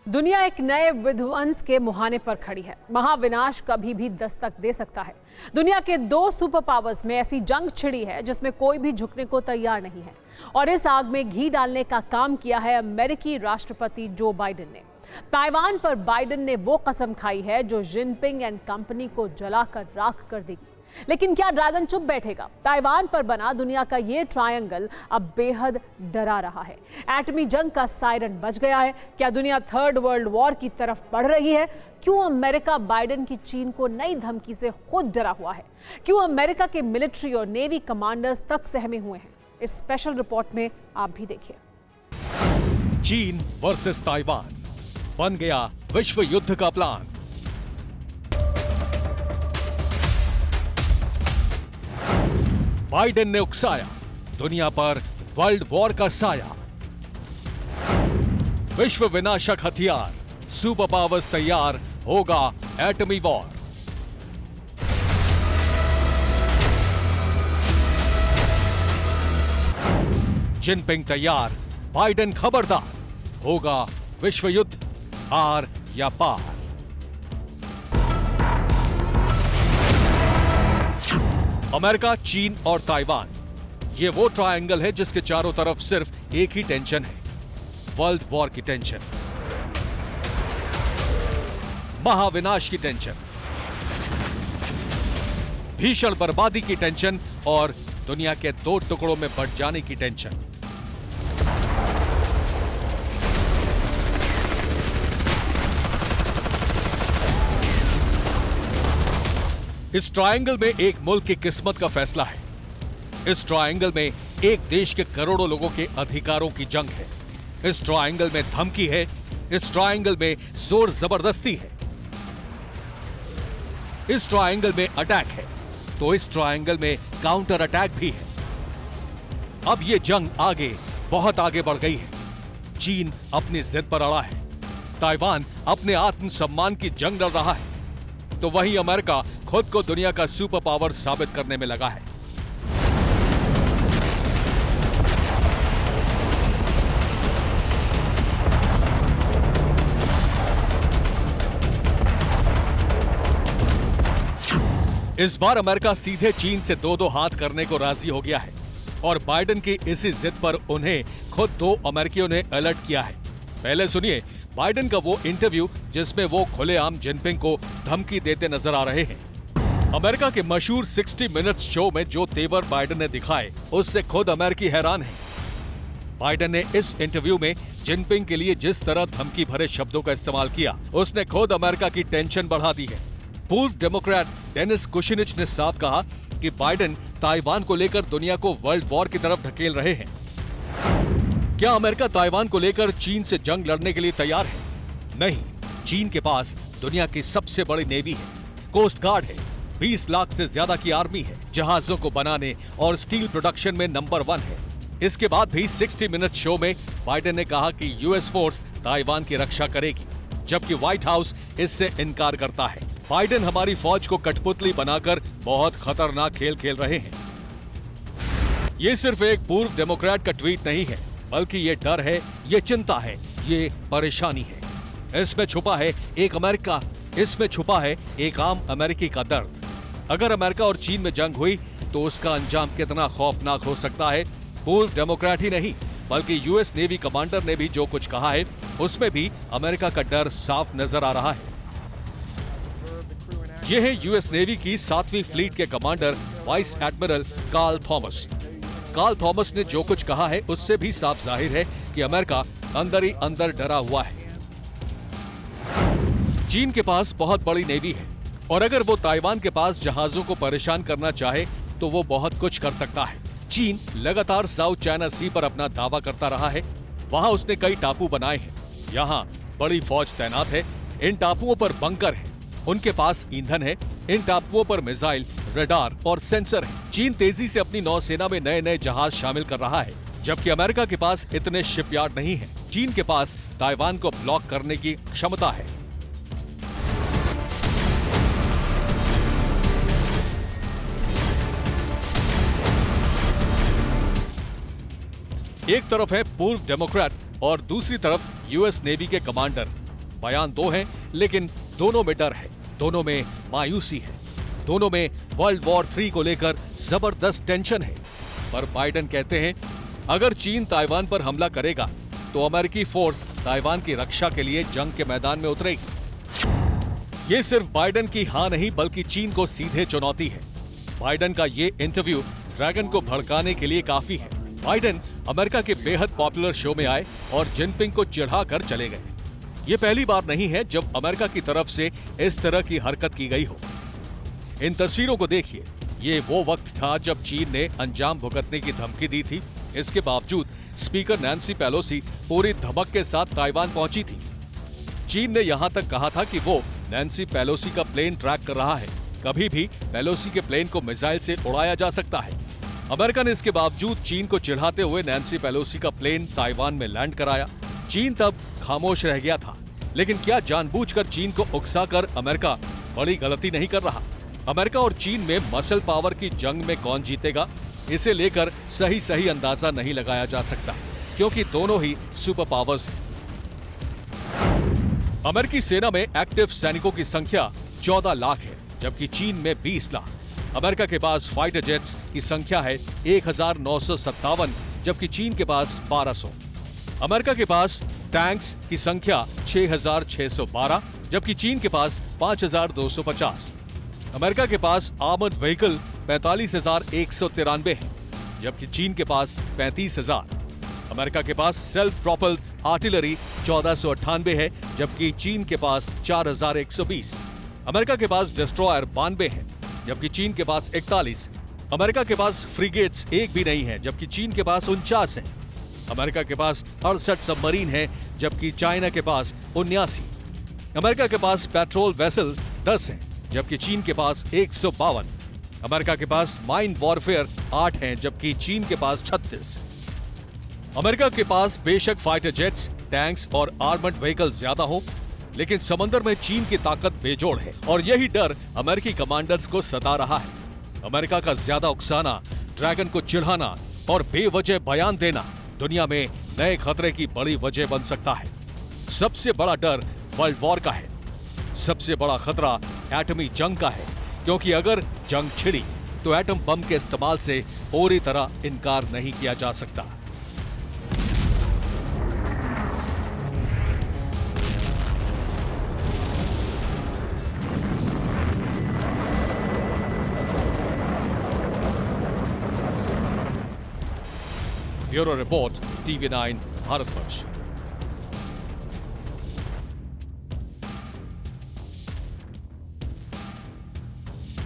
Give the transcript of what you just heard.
दुनिया एक नए विध्वंस के मुहाने पर खड़ी है। महाविनाश कभी भी दस्तक दे सकता है। दुनिया के दो सुपर पावर्स में ऐसी जंग छिड़ी है जिसमें कोई भी झुकने को तैयार नहीं है। और इस आग में घी डालने का काम किया है अमेरिकी राष्ट्रपति जो बाइडेन ने। ताइवान पर बाइडेन ने वो कसम खाई है जो जिनपिंग एंड कंपनी को जलाकर राख कर देगी। लेकिन क्या ड्रैगन चुप बैठेगा? ताइवान पर बना दुनिया का ये ट्रायंगल अब बेहद डरा रहा है। एटमी जंग का सायरन बज गया है। क्या दुनिया थर्ड वर्ल्ड वॉर की तरफ बढ़ रही है? क्यों अमेरिका बाइडेन की चीन को नई धमकी से खुद डरा हुआ है? क्यों अमेरिका के मिलिट्री और नेवी कमांडर्स तक सहमे हुए हैं? इस स्पेशल रिपोर्ट में आप भी देखिए। चीन वर्सेस ताइवान बन गया विश्व युद्ध का प्लान। बाइडेन ने उकसाया दुनिया पर वर्ल्ड वॉर का साया। विश्व विनाशक हथियार, सुपर पावर्स तैयार, होगा एटमी वॉर। जिनपिंग तैयार, बाइडेन खबरदार, होगा विश्व युद्ध, आर या पार। अमेरिका, चीन और ताइवान, ये वो ट्रायंगल है जिसके चारों तरफ सिर्फ एक ही टेंशन है, वर्ल्ड वॉर की टेंशन, महाविनाश की टेंशन, भीषण बर्बादी की टेंशन और दुनिया के दो टुकड़ों में बंट जाने की टेंशन। इस ट्रायंगल में एक मुल्क की किस्मत का फैसला है। इस ट्रायंगल में एक देश के करोड़ों लोगों के अधिकारों की जंग है। इस ट्रायंगल में धमकी है। इस ट्रायंगल में जोर जबरदस्ती है। इस ट्रायंगल में अटैक है तो इस ट्रायंगल में काउंटर अटैक भी है। अब यह जंग आगे, बहुत आगे बढ़ गई है। चीन अपनी जिद पर अड़ा है। ताइवान अपने आत्मसम्मान की जंग लड़ रहा है, तो वहीं अमेरिका खुद को दुनिया का सुपर पावर साबित करने में लगा है। इस बार अमेरिका सीधे चीन से दो हाथ करने को राजी हो गया है और बाइडेन की इसी जिद पर उन्हें खुद दो अमेरिकियों ने अलर्ट किया है। पहले सुनिए बाइडेन का वो इंटरव्यू जिसमें वो खुलेआम जिनपिंग को धमकी देते नजर आ रहे हैं। अमेरिका के मशहूर 60 मिनट्स शो में जो तेवर बाइडेन ने दिखाए उससे खुद अमेरिकी हैरान है। बाइडेन ने इस इंटरव्यू में जिनपिंग के लिए जिस तरह धमकी भरे शब्दों का इस्तेमाल किया उसने खुद अमेरिका की टेंशन बढ़ा दी है। पूर्व डेमोक्रेट डेनिस कुशिनिच ने साफ कहा कि बाइडेन ताइवान को लेकर दुनिया को वर्ल्ड वॉर की तरफ ढकेल रहे हैं। क्या अमेरिका ताइवान को लेकर चीन से जंग लड़ने के लिए तैयार है? नहीं, चीन के पास दुनिया की सबसे बड़ी नेवी है, कोस्ट गार्ड है, 20 लाख से ज्यादा की आर्मी है, जहाजों को बनाने और स्टील प्रोडक्शन में नंबर 1 है। इसके बाद भी 60 मिनट शो में बाइडेन ने कहा कि यूएस फोर्स ताइवान की रक्षा करेगी, जबकि व्हाइट हाउस इससे इनकार करता है। बाइडेन हमारी फौज को कठपुतली बनाकर बहुत खतरनाक खेल खेल रहे हैं। ये सिर्फ एक पूर्व डेमोक्रेट का ट्वीट नहीं है, बल्कि ये डर है, ये चिंता है, ये परेशानी है। इसमें छुपा है एक अमेरिका, इसमें छुपा है एक आम अमेरिकी का दर्द। अगर अमेरिका और चीन में जंग हुई तो उसका अंजाम कितना खौफनाक हो सकता है, पूर्व डेमोक्रेट ही नहीं बल्कि यूएस नेवी कमांडर ने भी जो कुछ कहा है उसमें भी अमेरिका का डर साफ नजर आ रहा है। यह है यूएस नेवी की 7वीं फ्लीट के commander vice admiral Carl Thomas. Carl Thomas ने जो कुछ कहा है उससे भी साफ जाहिर है कि अमेरिका अंदर ही अंदर डरा हुआ है। चीन के पास बहुत बड़ी नेवी है और अगर वो ताइवान के पास जहाजों को परेशान करना चाहे तो वो बहुत कुछ कर सकता है। चीन लगातार साउथ चाइना सी पर अपना दावा करता रहा है। वहां उसने कई टापू बनाए हैं। यहाँ बड़ी फौज तैनात है। इन टापुओं पर बंकर है, उनके पास ईंधन है। इन टापुओं पर मिसाइल, रडार और सेंसर है। चीन तेजी से अपनी नौसेना में नए नए जहाज शामिल कर रहा है, जबकि अमेरिका के पास इतने शिपयार्ड नहीं है। चीन के पास ताइवान को ब्लॉक करने की क्षमता है। एक तरफ है पूर्व डेमोक्रेट और दूसरी तरफ यूएस नेवी के कमांडर। बयान दो हैं, लेकिन दोनों में डर है, दोनों में मायूसी है, दोनों में वर्ल्ड वॉर 3 को लेकर जबरदस्त टेंशन है। पर बाइडेन कहते हैं अगर चीन ताइवान पर हमला करेगा तो अमेरिकी फोर्स ताइवान की रक्षा के लिए जंग के मैदान में उतरेगी। ये सिर्फ बाइडेन की हां नहीं बल्कि चीन को सीधे चुनौती है। बाइडेन का ये इंटरव्यू ड्रैगन को भड़काने के लिए काफी है। बाइडेन अमेरिका के बेहद पॉपुलर शो में आए और जिनपिंग को चिढ़ाकर चले गए। ये पहली बार नहीं है जब अमेरिका की तरफ से इस तरह की हरकत की गई हो। इन तस्वीरों को देखिए, ये वो वक्त था जब चीन ने अंजाम भुगतने की धमकी दी थी। इसके बावजूद स्पीकर नैन्सी पेलोसी पूरी धमक के साथ ताइवान पहुंची थी। चीन ने यहां तक कहा था कि वो नैन्सी पेलोसी का प्लेन ट्रैक कर रहा है, कभी भी पेलोसी के प्लेन को मिसाइल से उड़ाया जा सकता है। अमेरिका ने इसके बावजूद चीन को चिढ़ाते हुए नैन्सी पेलोसी का प्लेन ताइवान में लैंड कराया। चीन तब खामोश रह गया था, लेकिन क्या जानबूझकर चीन को उकसाकर अमेरिका बड़ी गलती नहीं कर रहा? अमेरिका और चीन में मसल पावर की जंग में कौन जीतेगा, इसे लेकर सही अंदाजा नहीं लगाया जा सकता, क्योंकि दोनों ही सुपर पावर्स हैं। अमेरिकी सेना में एक्टिव सैनिकों की संख्या 14 लाख है, जबकि चीन में 20 लाख। अमेरिका के पास फाइटर जेट्स की संख्या है 1957, जबकि चीन के पास 1200। अमेरिका के पास टैंक्स की संख्या 6612, जबकि चीन के पास 5250। अमेरिका के पास आर्मर्ड व्हीकल 45,193 है, जबकि चीन के पास 35,000। अमेरिका के पास सेल्फ प्रोपल्ड आर्टिलरी 1498 है, जबकि चीन के पास 4120। अमेरिका के पास डिस्ट्रॉयर 92 है, जबकि चीन के पास 41। अमेरिका के पास फ्रिगेट्स एक भी नहीं है, जबकि चीन के पास 49 है। अमेरिका के पास 68 सबमरीन है, जबकि चाइना के पास 79। अमेरिका के पास पेट्रोल वेसल 10 है, जबकि चीन के पास 152। अमेरिका के पास माइन वॉरफेयर 8 हैं, जबकि चीन के पास 36। अमेरिका के पास बेशक फाइटर जेट्स, टैंक्स और आर्मर्ड व्हीकल ज्यादा हो, लेकिन समंदर में चीन की ताकत बेजोड़ है और यही डर अमेरिकी कमांडर्स को सता रहा है। अमेरिका का ज्यादा उकसाना, ड्रैगन को चिढ़ाना और बेवजह बयान देना दुनिया में नए खतरे की बड़ी वजह बन सकता है। सबसे बड़ा डर वर्ल्ड वॉर का है। सबसे बड़ा खतरा एटमी जंग का है, क्योंकि अगर जंग छिड़ी तो एटम बम के इस्तेमाल से पूरी तरह इनकार नहीं किया जा सकता। Bureau report, TV9 Bharatvarsh.